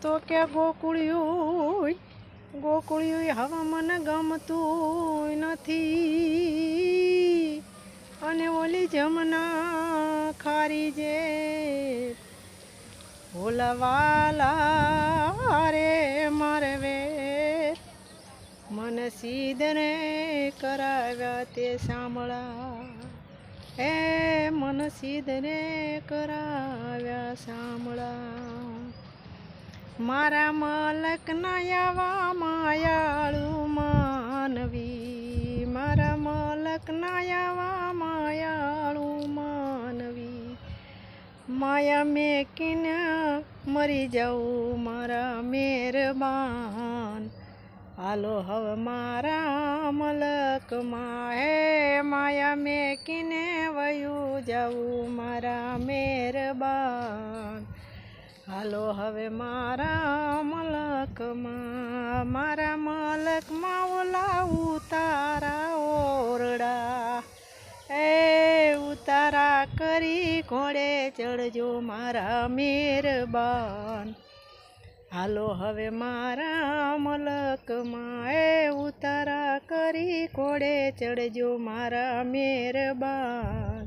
તો કે ગોકુળિયું ગોકુળિયું હવે મને ગમતું નથી, અને ઓલી જમના ખારી જે ભોલાવાલા રે મારવે મને સીધને કરાવ્યા તે સાંભળા, હે મન સીધને કરાવ્યા સાંભળા. મારા મલકના આવા માયાળુ માનવી, મારા મલકના આવા માયાળુ માનવી, માયા મેકીને મરી જાઉં મારા મહેરબાન, હાલો હવે મારા મલકમાં, હે માયા મેકીને વયું જાઉં મારા મહેરબાન, હાલો હવે મારા મલકમાં. મારા મલકમાં ઓલા ઉતારા ઓરડા, એ ઉતારા કરી ઘોડે ચડજો મારા મહેરબાન, હાલો હવે મારા મલકમાં, એ ઉતારા કરી ઘોડે ચડજો મારા મહેરબાન,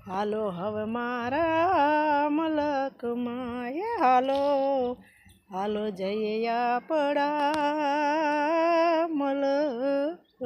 હાલો હવે મારા મલકમાં, એ હાલો હાલો જઈએ આપણા મલક.